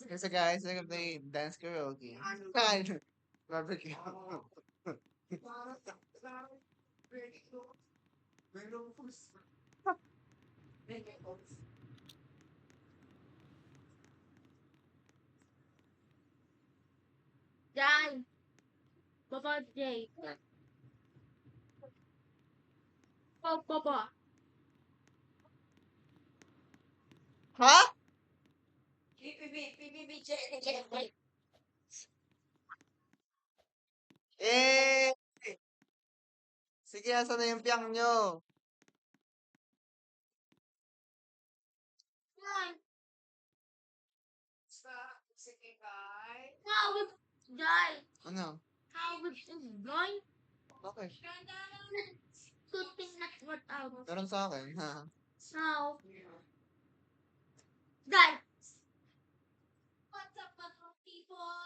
Kasi guys, I'm gonna play dance karaoke. Kain. Barbecue. Dai, Baba Day. Baba. Ha? Eh! Sige, asan na yung piyang nyo? Dai. How is Dai? Ano? How is it going? Okay. Good thing not what out. Meron sa akin, ha? Now, Dai. What's up, mga people?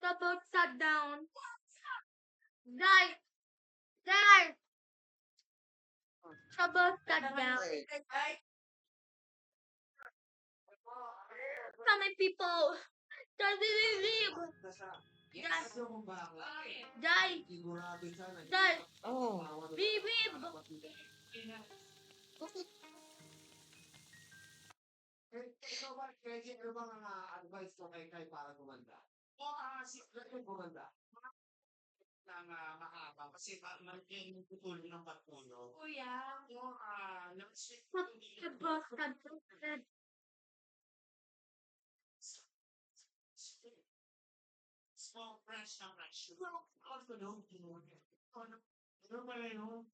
The boat sat down. Dai. Dai. The boat sat down. Okay. So many people. Does it leave? Dai. Dai. Oh. Beep, beep. Ikaw ba, Reggie, ano bang advice ko kay para gumanda? O secret yung gumanda? Ng mahaba kasi malaki yung putol ng pagpuno. Kuya. Yung nag-sweet The boat sat down. small branch ng rice. Well, ako doon, ano ba yun?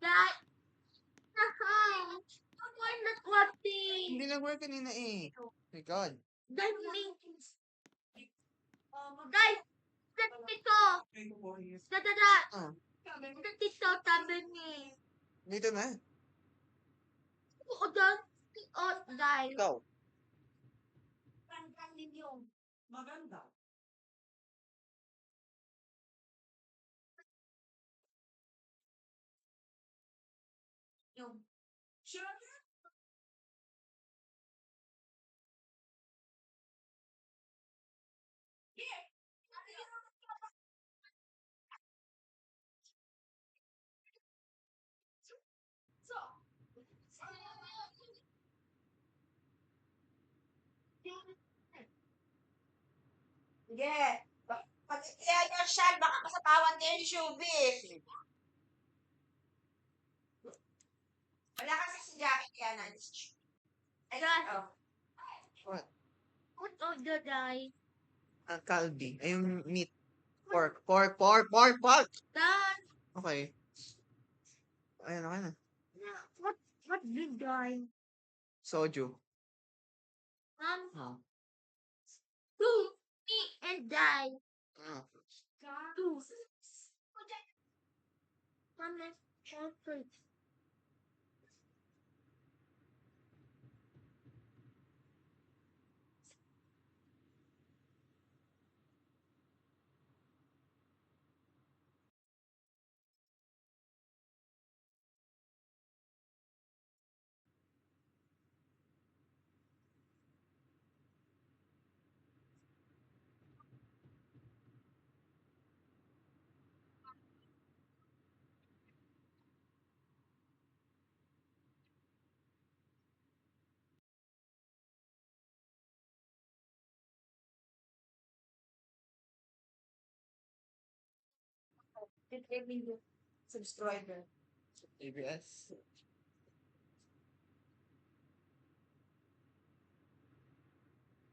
Dai. Why not watching? Hindi nag-work kanina eh. My God. Dai, Dai. Dito. Da. Ah, Dito, tabi ni. dito na. Oo, dai. Oo, Dai. Ikaw. Maganda. Yung, sure. Sige. Pag-kaya niyo siya, baka kasapawan kayo ni Showbiz. Wala kasi si Jackie yan. Ay, oh. What? What of the Dai? Kalbi. Ay, yung meat. Pork. Dan. Okay. Ayan, okay na. What did Dai? Soju. Um, Oh. two, me and Dai. Ah. Two. One is fruit. Subscriber. ABS.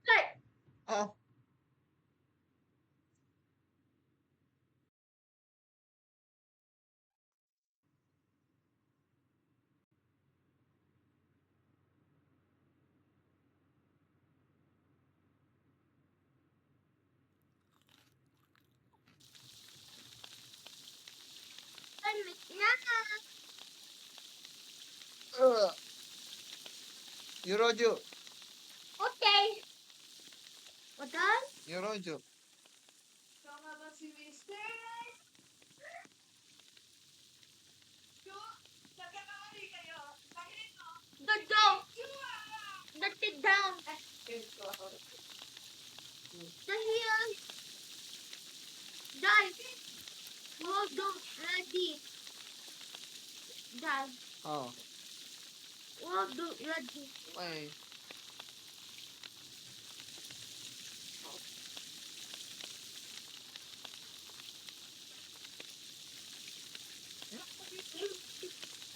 Like, Oh. damit na. Euroju. Okay. Madal? Euroju. Tama ba si Mister? Yo, nagkakamali kayo. Bakit ito? Dodo. Dirty down. Ito ako. The heel. Die. Hold on. Ready. Die. Oh. Hold on. Ready. Okay.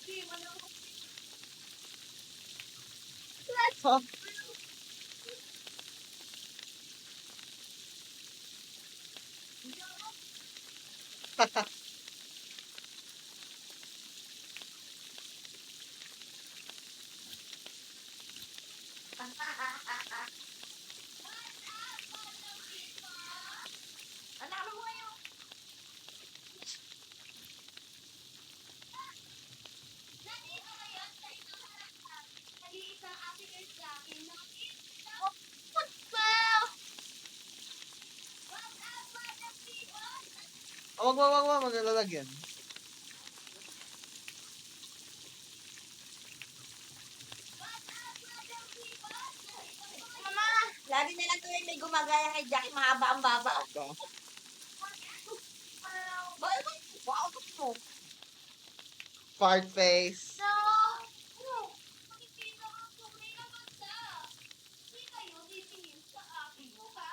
Hindi, wala ko. Oh. Anak mo ngayon. Nandito ngayon sa isang harapan. Nag-iisang African lalaki na Oh, wag. Maglalagyan. Mama, lagi na lang tuwing may gumagaya kay Jackie, mahaba ang baba. Ito. Bakit? Wow, mo. Fart face. No! Makikita ka tunay na banda. Hindi kayo titingin sa aking mukha.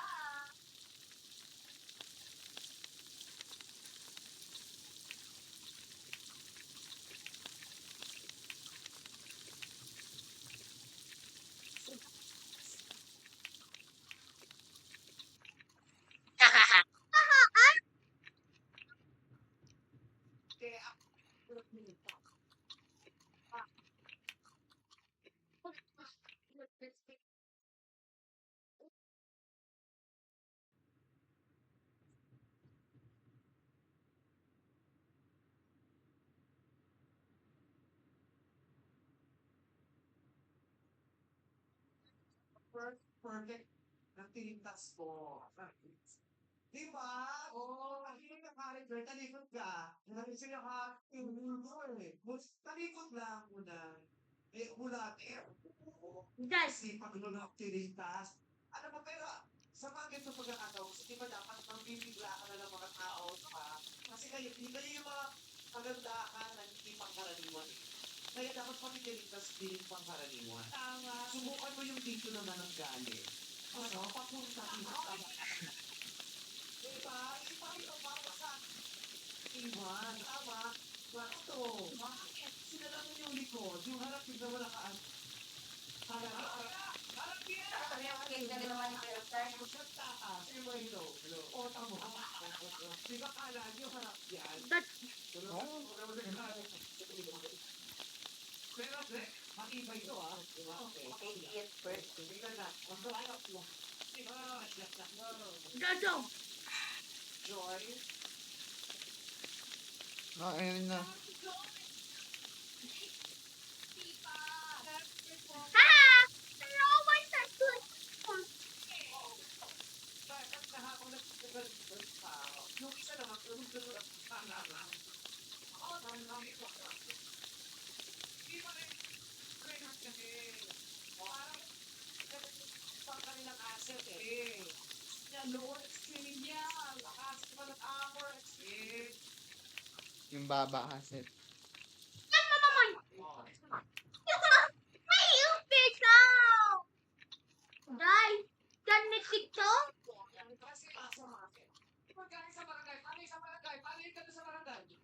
Kaya, perfect ng tinintas ko. Di ba? Oo, nakikita ka character, talikod ka. Nakikita ka, talikod lang muna. Mula, Guys, kasi paglulok tinintas. Ano ba, pero sa mga ganito pagkakataon, di ba dapat magbibigla ka na ng mga tao, diba? Kasi kayo, hindi kayo yung mga pagandakan na hindi pangkaraniwan. Kaya dapat pagkikilitas din pangkaraniwan. Tama. Subukan mo yung dito naman ng galing. Ano? Papunta dito ka ba? Diba? Ipakita para sa iwan. Tama? Ito. Bakit? Sinala mo yung likod. Yung harap yung naman nakaan. Harap yan! Sabi ang maganda rin naman yung character. Magsalta ka. Sino mo ito? O, tamo. Di ba kala nyo harap yan? that Pero, makiba ito ah. Diba? Okay. Okay, eat first. Tingnan na. Masarap mo. Diba? Dodo. Joy. Oh, ayun na. Ha! Hello, what's that good? Bakit kahapon nagsigagal ng tao? Yung isa naman, tulog-tulog at tala lang. Ako, namin ito. Di ba rin? Kailan kasi. Parang, pang kanilang asset eh. Yan, Lord, extreme yan. Lakas pa ng armor, extreme. Yung baba kasi. Yan, mamamoy. Oh. May upisaw. Die. Can we TikTok? Kasi sa market. Pagkain sa barangay, paano yung sa barangay? Paano yung sa barangay?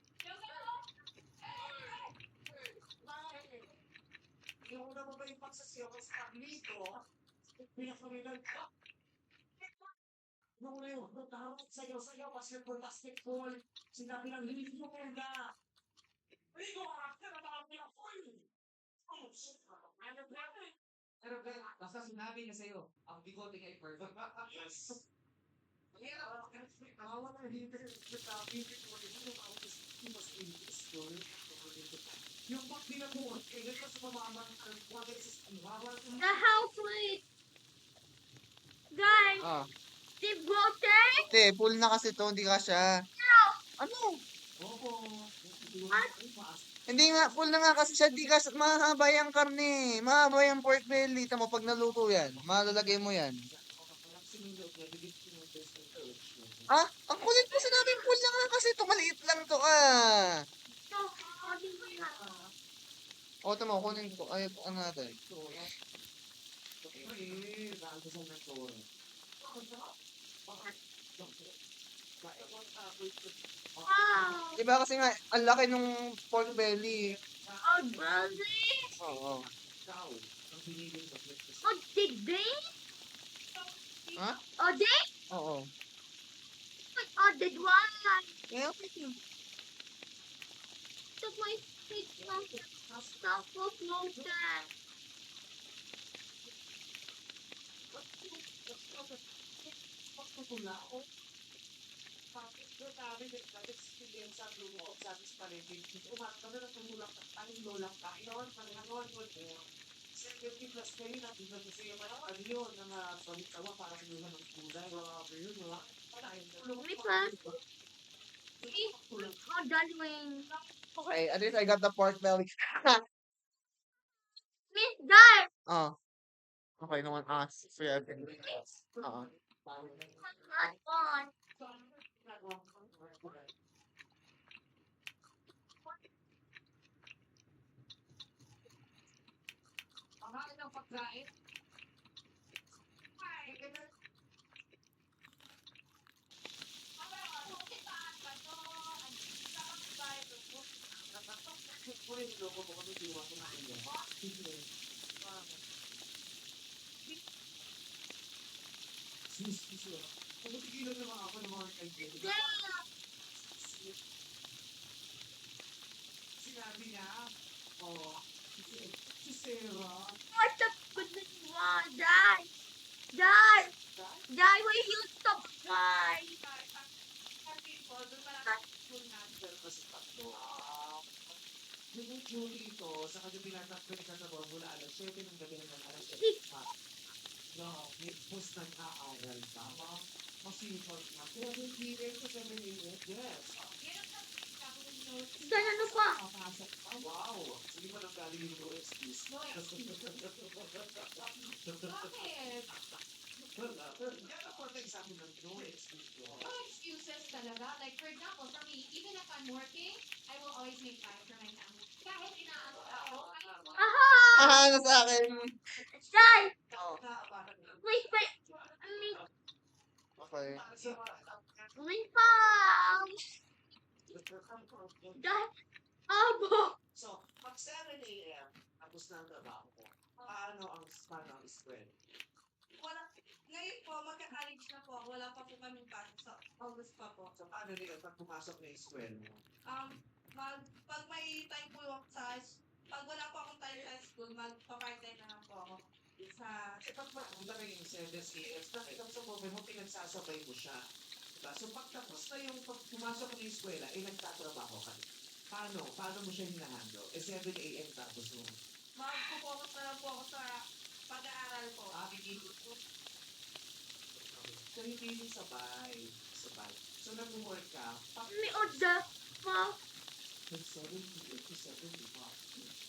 mo ba yung pagsasayaw kasi dito? Pinakamilan ka. Nung ngayon, tawag sayaw-sayaw, basketball. Sinabi lang, hindi mo na. Rico, after na mga pinakul. Pero basta sinabi niya sa'yo, ang bigote niya ay perfect. Yes. Kawawa na hindi yung pag binabuhat, kaya ka sa mamamang The house wait. Guys, Ah. the water. Hindi, full na kasi to, hindi kasya. Ano? Hindi nga, full na nga kasi siya, di kasi mahaba yung karne. Mahaba yung pork belly. Tamo, pag naluto yan, malalagay mo yan. Ah, ang kulit mo sinabing full na nga kasi to, maliit lang to ah. No, holding mo na. O, tamo, kunin ko. Ay, ano natin? Wow. Diba kasi nga, ang laki nung pork belly. Oh, brother. Oo. Oh, did they? Ha? Oh, they? Oo. Oh, did one. Kaya okay yun. Took my picture. Stop of mountain. Wait, man. Oh, darling. Okay, at least I got the pork belly. Miss Dar. Oh. Okay naman. Ah, free again. Oo. Hot on. Pangalan ng pagkain. Pagkatigilan naman ako ng mga kaibigan. Damn. Sinabi niya, si Sarah, What the goodness was that? Dad. Dad, will you stop crying? yung Julie ito, sa kanya pinatakbo ka sa mula alas 7 ng gabi ng alas 7. No, may post nag-aaral ka. Masipag na. Pero hindi rin sa 7 a.m. Yes. Dad, ano pa? Papasok ka. Wow. Hindi mo nang galing yung no excuse. No excuse. Bakit? Yan ang protect sa akin ng no excuse ko. No excuses talaga. Like, for example, for me, even if I'm working, I will always make time for my family. Kahit inaano ako, Aha! Ah, ano sa akin? Dad, Oh. wait, wait. I mean, Okay. wait pa. Dad, abo. So, pag 7 a.m., tapos na ang trabaho ko. Paano ang spread? Ngayon po, magka-college na po ako. Wala pa po kaming pasok sa August pa po. So, paano nila pag pumasok na yung school mo? Pag may time po yung pag wala po akong time sa school, magpa-part-time na lang po ako. Pag mapunta na yung 7 a.m., bakit ang sa moment mo, pinagsasabay mo siya? Diba? So, pag tapos na yung pag pumasok na yung eskwela, nagtatrabaho ka. Paano mo siya hinahandle? 7 a.m. tapos mo. Mag-focus na lang po ako sa pag-aaral po. Kikikot ko. So, hindi yung sabay. So, nag-work ka, May order pa. 7 to 7, diba?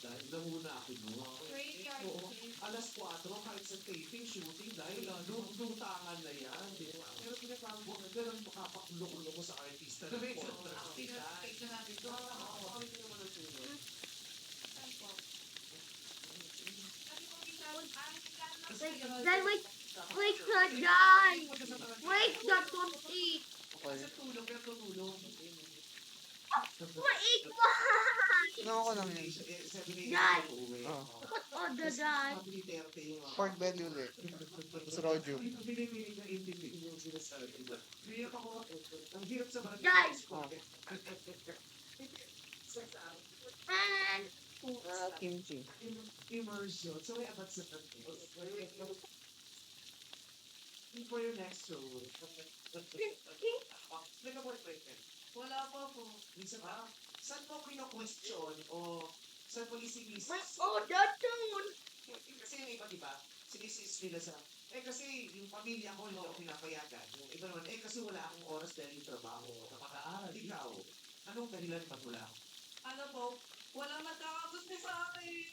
Dahil nahuna ako no. graveyard Oo. shift. Alas 4, kahit sa taping, shooting, dahil lutangan na yan. Di ba? Pero pinagbago ka, ganun makapakulo-kulo ko sa artista. Correct. Tignan natin ito. Ako rin naman ang sunod. Dad, wait. Wait, Dad. Wait, Dad, don't eat. Okay. Sa tulog, pero tulog. Wait, why? Kinuha ko lang yun. Dad! Oh. What order, Dad? Pork belly ulit. Tapos roju. Ang hirap sa mga Dad! Oh. And Kimchi. immersion. So, may abat sa for your next show. Nag-boyfriend. Wala pa po. Minsan ba? Saan mo kino-question o saan mo isinis? order soon. Kasi yung iba, diba? Sinisis nila sa, kasi yung pamilya ko, hindi ako pinapayagan. Yung iba naman, kasi wala akong oras dahil yung trabaho. Kapag-aaral, ikaw. Anong dahilan pag wala? Ano po? Walang nagkakagusto sa akin.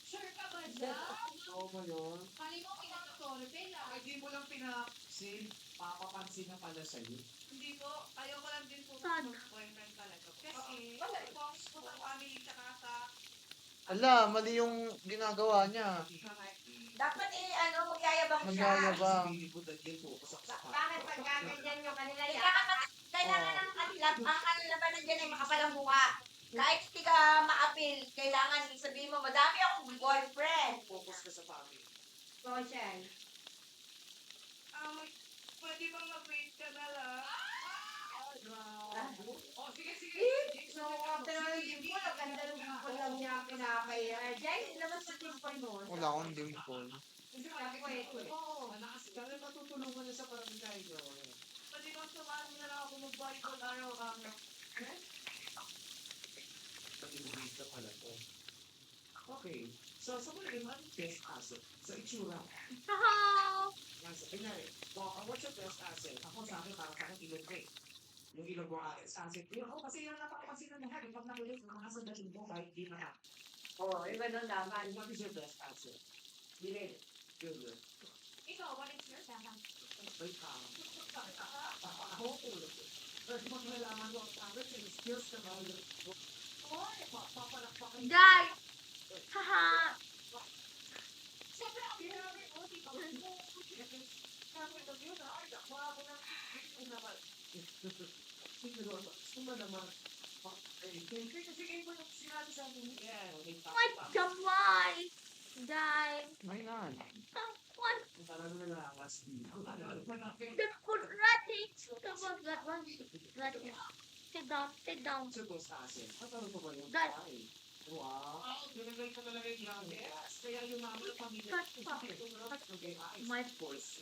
Sure ka ba dyan? Oo ba yun? Mali mo pinaka-sorbe lang. Ay, di mo lang pinapansin, papapansin na pala sa'yo. Hindi po. Ayoko lang din po Sad. ng boyfriend talaga. Kasi, focus po sa family tsaka sa Ala, mali yung ginagawa niya. Dapat magyayabang siya. Magyayabang. Bakit pagkaganyan yung kanila yan? Kailangan ng ang labanan dyan ay makapalang mukha. Kahit hindi ka ma-appeal, kailangan sabihin mo, madami akong boyfriend. Focus ka sa family. Social. pwede bang mag-wait ka na lang? Oh, sige, sige. So, after ng dimple, ang ganda ng dimple lang niya pinakaya. Diyan, labas sa dimple mo. Wala akong dimple. Sabi ko, Oo, kaya matutulungan na sa barangay nyo. Pwede bang samahan na lang ako mag-Bible araw-araw? Pag-ibig ka pala to. Okay. So, sa mga naman, best asset sa itsura. Nasa, kunyari, what's your best asset? Ako sa akin, para sa akin, ilog ko eh. Yung ilog mo asset. Yun, kasi yung napakapansin ng lahat, yung pag nakulit, mga sandaling mo, kahit di na. oh, iba doon naman. What is your best asset? Bilin. Good. Ikaw, what is your best? Wait, ako, ulit. Pero kung nalaman mo, ang skills na mga papalakpakan. Dad! Haha! Siyempre, ang grabe mo, di ba? What the why? Dad! May nan. What the kurati? Come on, that one. Kurati. Sit down, sit down. Dad! Wow. Ginagay ko talaga yung yes. Kaya yung mga pamilya. My voice.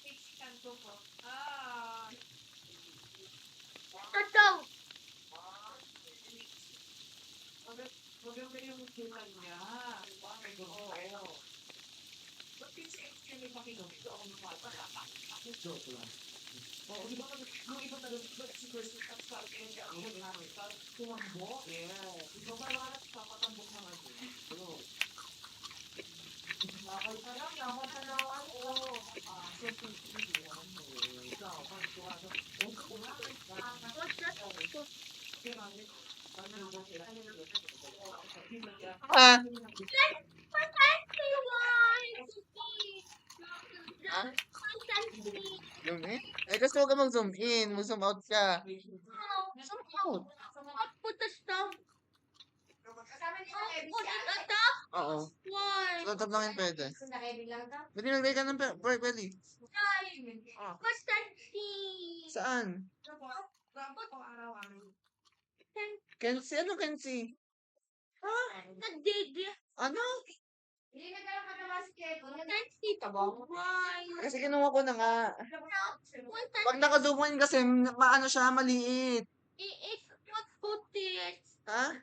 Mexican ko po. Ah, Sit down! Maganda yung kilay niya. Bakit oo. Ba't pinsi-explain yung pakinom? Ito ako napapalapa. Joke lang. Oo, di ba yung iba talaga si Christy at Scarlett niya ang namin. Tumambok. Yeah. Di ba parang papatambok ng ano? Ano? Bakal pa lang, ako sa naman. Oo. Siyempre, ikaw, pag tuwa ka. Oo, kumain. What's that? Ah! Zoom in? Kasi huwag ka mag-zoom in. Mag-zoom out ka. Zoom out. Put the stuff. Kasama niyo na Kevin Put siya. it on top. Oo. Why? Tatap lang yun pwede. Kung na Kevin lang to. Pwede naglagay ka ng pork belly. Ah. What's that thing? Saan? rampa ko araw-araw. Kenzie? Ano Kenzie? Nagdidi. Ano? Hindi nagkaroon ka naman si Kevin. Nancy. Why? Kasi kinuha ko na nga. What's that? Pag naka-zoom in kasi, maano siya, maliit. It's what put it. Ha?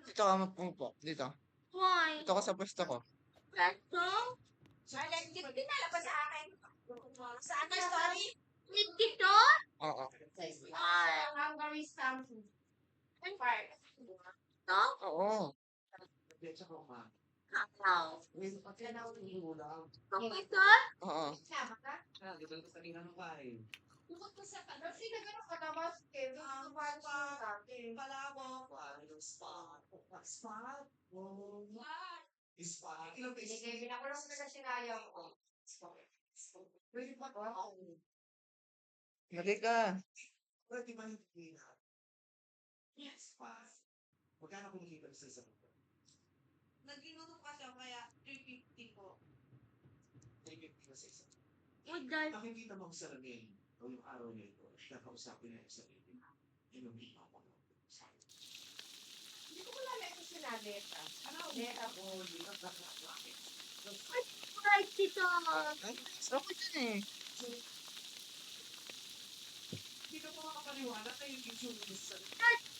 Dito ka magpumpo. Dito. Why? Dito ka sa pwesto ko. Presto? Hindi dinala pa sa akin. Sa akin, sorry. Dito? Oo. Hungary something. Part. No? Oo. Kakao. Pag ka na ulang. Dito? Oo. Sama ka? Dito ko sa tingnan ng kain. Bukod ko sa Kasi nagkaroon ka naman si Kevin. Palabo. Spot. Spot? Oh. What? Spot. Ilang Hindi beses? Kevin, ako lang talaga sinayang ko. Pwede ba? Lagay ka. Pwede ba hindi na? Yes, pass. Magkano kumikita sa isang ito? Naglinuto kasi ako kaya 350 po. 350 na sa isang. Oh, guys. Nakikita mo ang salamin o yung araw na ito, nakausapin na yung sarili. Yun ang hindi ako. Hindi ko malala ito sinabi ito. Ano? Hindi ako. Right dito. Ay, sarap dyan eh. Hindi ka pa makapaniwala na yung YouTube is sa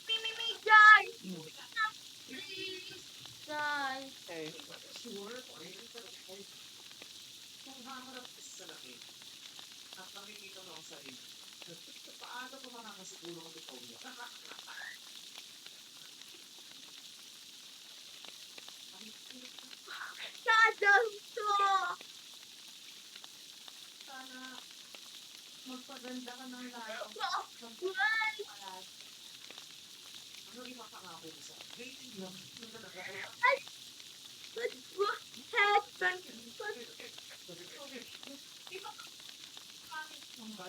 Mimi, guys. Please. Guys. Okay. sure. Kung haharap ka sa salamin at nakikita mo ang sarili, paano ko makakasiguro ang ikaw mo? Sadam to. Sana magpaganda ka ng lalo. Guys. Ano ipapangako mo sa akin? Dating lang. Ano talaga?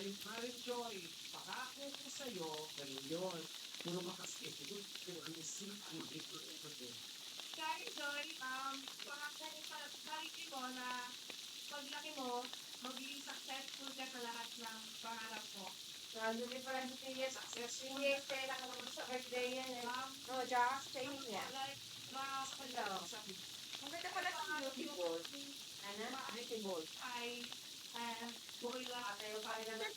Maring Joy, pangako ko sa'yo, ganun yun. Puro makasip. Pero Kaya Joy, pangako ko sa sarili mo na paglaki mo, magiging successful ka sa lahat ng pangarap mo. Nandun din pala si Tia successful. Hindi, kaya nakalaman sa birthday yan eh. No, tsaka sa inyo niya. Like, Hello. Ang ganda pala sa beautiful. Ano? Beautiful. ay, buhay lang. Atayo pa rin naman.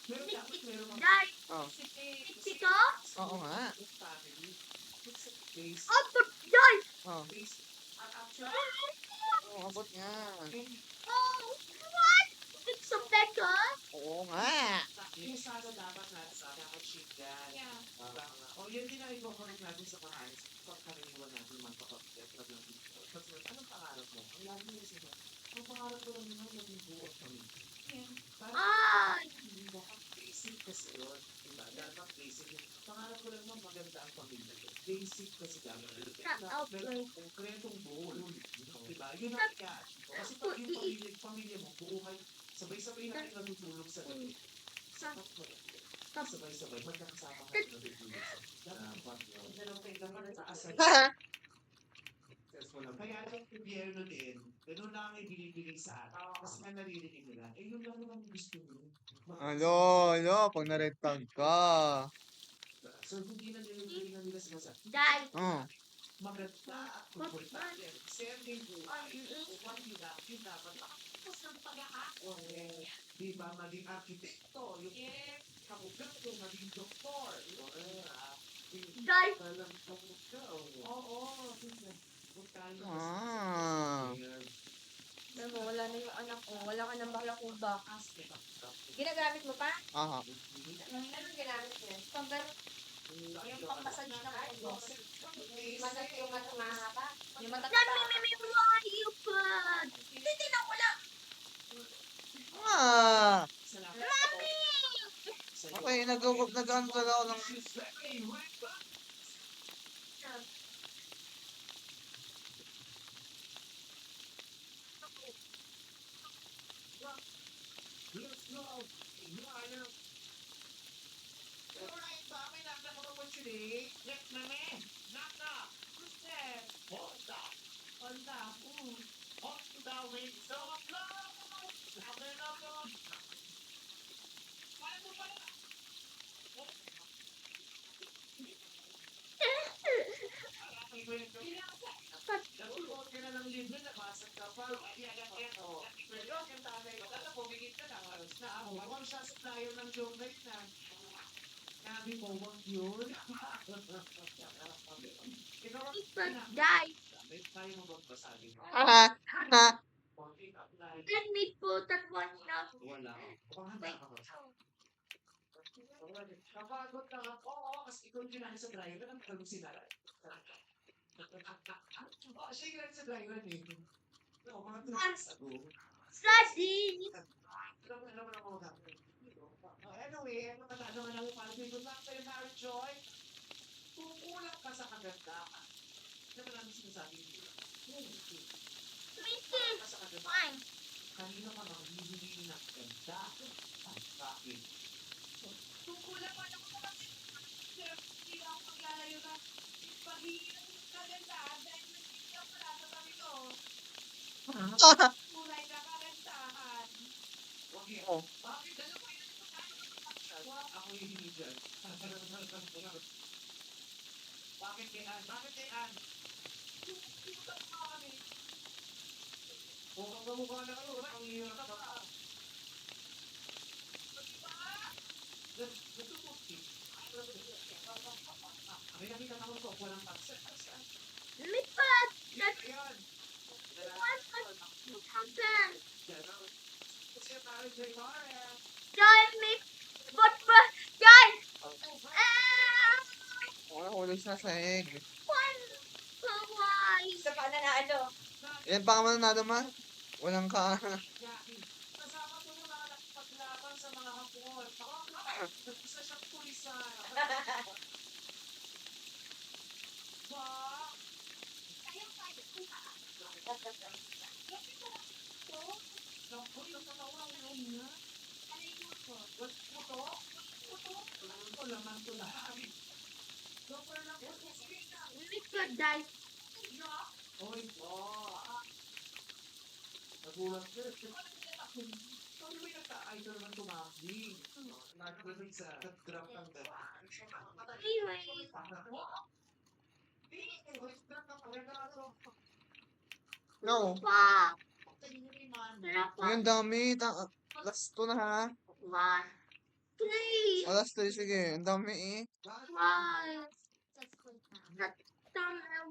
Meron dapat meron mga Guys. Oh. Dito. Oo nga. family. It's a place. Oh, guys. Oh. Place. At actually, Oo, abot nga. Oh, what? It's a Becca. Oo nga. yung sana dapat natin sa achieve yan. Yeah. O yun din ang i-correct natin sa pangalan. Pagkaraniwan natin magpapagpapag ng dito. Kasi anong pangarap mo? Ang lagi mo sila. Ang pangarap ko lang naman yung buo kami. Ah. Hindi ba? Basic kasi yun. Diba? Dapat basic yun. Pangarap ko lang naman maganda ang pamilya ko. Basic kasi dapat. Pero konkretong buo. Diba? Yun ang i-catch. Kasi pag yung pamilya mo, buo kayo. Sabay-sabay na kayo natutulog sa gabi. Sabay-sabay, magkakasama kayo natutulog sa gabi. Ganun kayo naman sa asal. Kaya yung gobyerno din, ganun lang ang ibinibigay sa atin. Kasi nga naririnig nila, yun lang naman gusto nyo. Alo, pag naretag ka. So, hindi na nila sinasabi. Guys. Oh. Maganda at komportable. Sending buhay. Upang yun dapat makapos ng pag-aakon. Di ba, maging arkitekto, yung kabugato, maging doktor. Guys. Alam ko ka, oo. Ah. Alam mo, wala na yung anak ko. Wala ka nang balakuba. Ginagamit mo pa? Aha. Anong ginamit niya? Yung pang-massage ng ano. Yung mahaba. Yung matataba. Mimi, why you put? Titignan ko lang. Ah. Mami. Okay, nag-ano talaga ako ng... Let's go! Alright, dami na ako naman sila. Let's namin! Naka! Sister, Honda! Honda, Honda with so much love! Sabi na po! Kaya mo pala! Nagulot ka na ng libre, nabasag ka pa. Pero ang tatay ko, alam mo, bigit ka na. Na ako, ako ang supplier ng joke na yun na. Sabi mo, wag yun. Ikaw ang Guys. sabi, tayo mo magbasabi mo. Aha. Aha. Konting apply. Let me put that one now. Wala. Panganda ka ba? Napagod na ako. Oo, kasi ikaw yung kinahin sa driver. Ang tagal mo sinara. Oh, siya yung kinahin sa driver eh. Oo, mga trucks ako. Daddy. Alam mo na ako magkakaroon. Anyway, ano naman ako para good luck sa'yo, Mary Joy. Kung kulang ka sa kagandahan, ano naman ang sinasabi nila? Minty. Sa kanya, Fine. kanina ka magbibigay ng ganda. Bakit? Kung kulang man ako sa kasi, hindi ako maglalayo na paghingi ng kagandahan dahil hindi ako pala sa sabi ko, kulay na kagandahan. Okay. Oh. Bakit? Ano ko yun? Ako yung hindi dyan. Bakit kay Ann? Bakit kay Ann? Pumunta pa kami. Mukhang kamukha na kayo. Ang hirap ka. Natutuki. May nakita naman ko, walang accent. Lipat. That's Ayan. what happened. Kasi tayo kay Mara. Guys, may but guys. Ah, Wala, ulit sa sahig. one. Why? Isa pa na ano. Yan pa ka mananado man. Walang ka. Jackie. Kasama ko yung mga nakipaglaban sa mga hapon. Isa siyang pulisan. Ba? Naku, yung katawang yun nga. Puto? Puto? Laman ko lahat. Doktor lang po. Lipat, guys. Oy, nagulat ko. Sabi mo yung nagka-idol ng tumawag. Nagdating sa drop ng Anyway. No. Wow. Sarap po. Ang dami. Last 2 na ha. One. Three. Last 3, sige. Ang dami eh. One.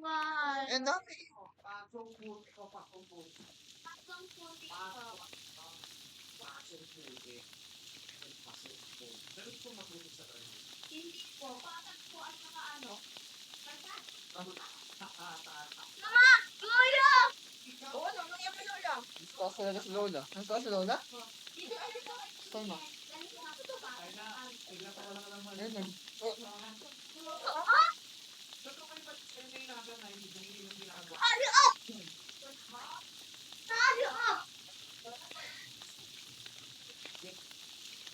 Why? Ang dami. Pasong puti o pasong puti. Pasong puti. Ganun po mabuti sa kanya. Hindi po, patag po at saka ano. Mama! Kuya! Oo, naman yung panola. Taas talaga si Lola. Ang taas si Lola? Dito, ano to? Tama. Ganito na ito ba? Kaya na, bigla pa wala naman. Ayun. Totoo kayo ba yung kailangan na hindi yung ginagawa? Hurry up! Hurry up!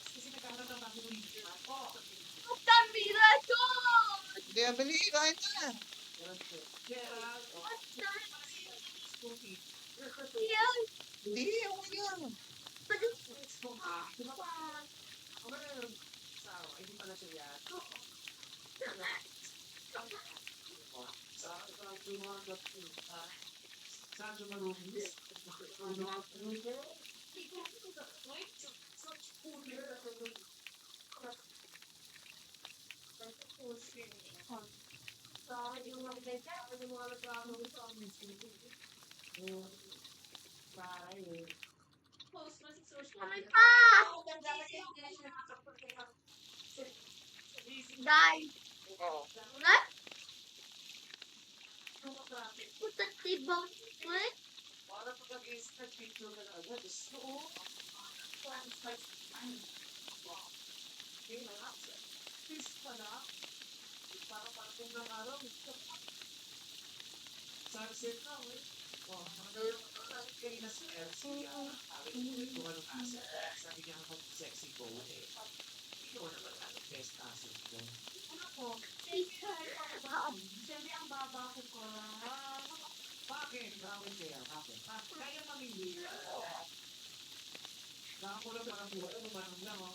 Kasi nagkaroon ng bago ng video ako. Bukan Mirato! Hindi, abali. Kain na. Gerald, What the Spooky. hell? Hindi, okay yan. Ano na yun? Sao, hindi pala siya yan. Sa Jumagat, sa Jumarubis. Post mo si social. Kami pa! Guys! Oo. What? Puta tibang what? Para pag nag-instant picture ka na agad, oo. Peace pa na. Para kung ng araw. Sunset na, eh. Oh, kayo na si Elsie. Sabi ko, kung anong asset. Sabi niya ako, sexy ko, eh. Ikaw naman, anong best asset ko? Ano po? Siyempre ang baba ko ko. Bakit? Bakit kaya? Bakit? Kaya mamili. Nakakulang pa ang buhay. Ano ba nung lang, oh?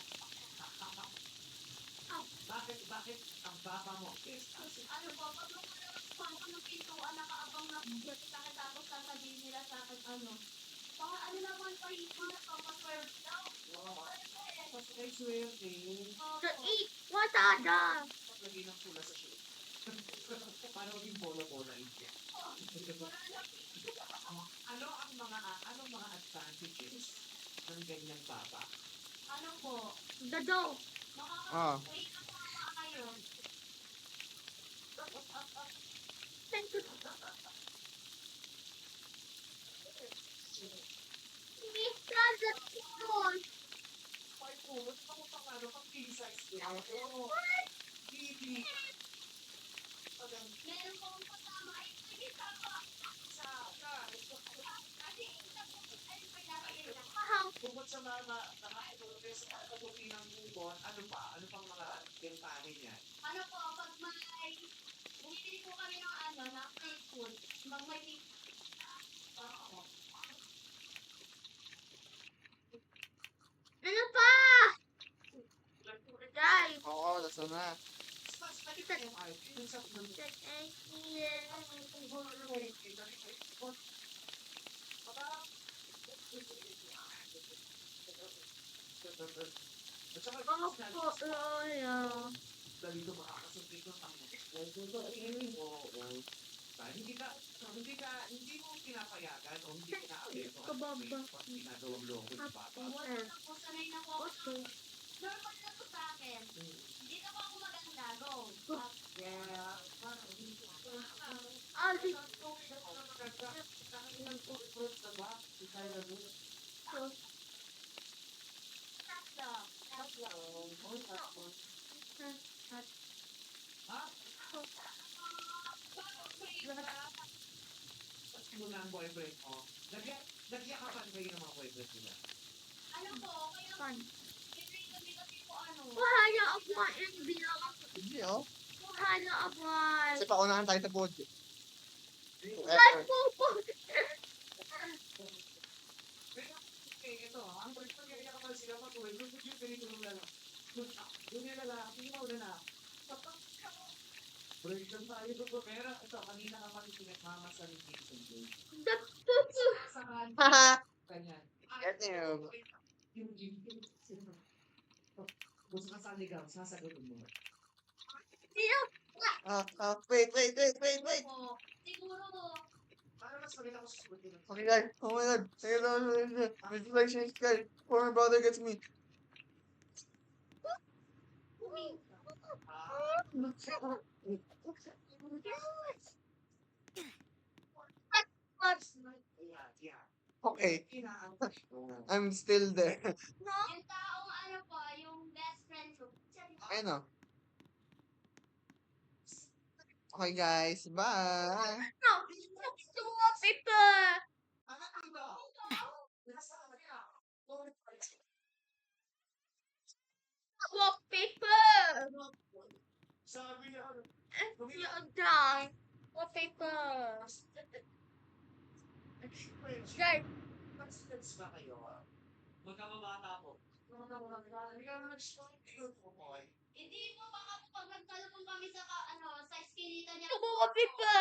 Bakit ang baba mo? Best asset. Ano po, pag ako ng pintuan, nakaabang na budget sa akin, tapos sasabihin nila sa akin, ano, baka ano naman pa ito na kapag-serve daw. Mas ay swerte. The eat! What ada? Lagi ng pula sa show. Paano maging bola-bola ito? Anong mga advantages ng ganyang baba? Ano po, The dough. Ah. makakawait na po mga ngayon. Thank you. Mr. The School. Ay po, ba't ako pang ano, pang king size din? Baby. Meron pong kasama ay nagkita pa. Sa, nakakatulong kayo sa pagkatupi ng ibon, ano pa? Ano pang mga bentahe niya? Ano po, pag may, bumibili po kami ng ano, ng fake food. Pag may fake Ano pa? Guys. Oo, that's na. At saka, Opo, Lola. dito makakasundin ko ang oo. Hindi mo pinapayagan o hindi pinaabeto ang Kababa. pag ginagawang loko ng bata. wala na po, sanay na po ako. Normal na to sa akin. Hindi na po ako maganda, go. Kaya, Ali. Muna ang boyfriend mo. Nagyakapan kayo ng mga boyfriend nila. Ano po, kaya Fun. kami kasi po ano. Wala ako ang bilang. Hindi, oh. Wala ako. Kasi paunahan tayo sa budget. Saan po po? Ito, ang boyfriend niya kapag sila patuloy, gusto yung pinitulong na lang. Doon nila lang, tingin mo na. Breakdown tayo ko pero ito, kanina ka pang pinagmama sa Jason Day. Sa Haha. kanya. Get you. Gusto ka sa ligaw, sasagutin mo. Wait. Po, siguro, Para mas maganda ko sasagutin. Okay, guys. Oh my god. Congratulations, guys. Former brother gets me. Yeah. Okay. Inaangat. I'm still there. yung taong ano po, yung best friend ko. Ayun, oh. Okay, guys. Bye. Paper. Anak ko ba? Nasa kanya. Wallpaper. Sabi niya, Yung drawing. Wallpaper. Guys. Mas ba kayo? Magkamabata po. Hindi ka nag-start. Hindi po baka pag nagkalapon kami sa, sa eskinita niya. Wallpaper.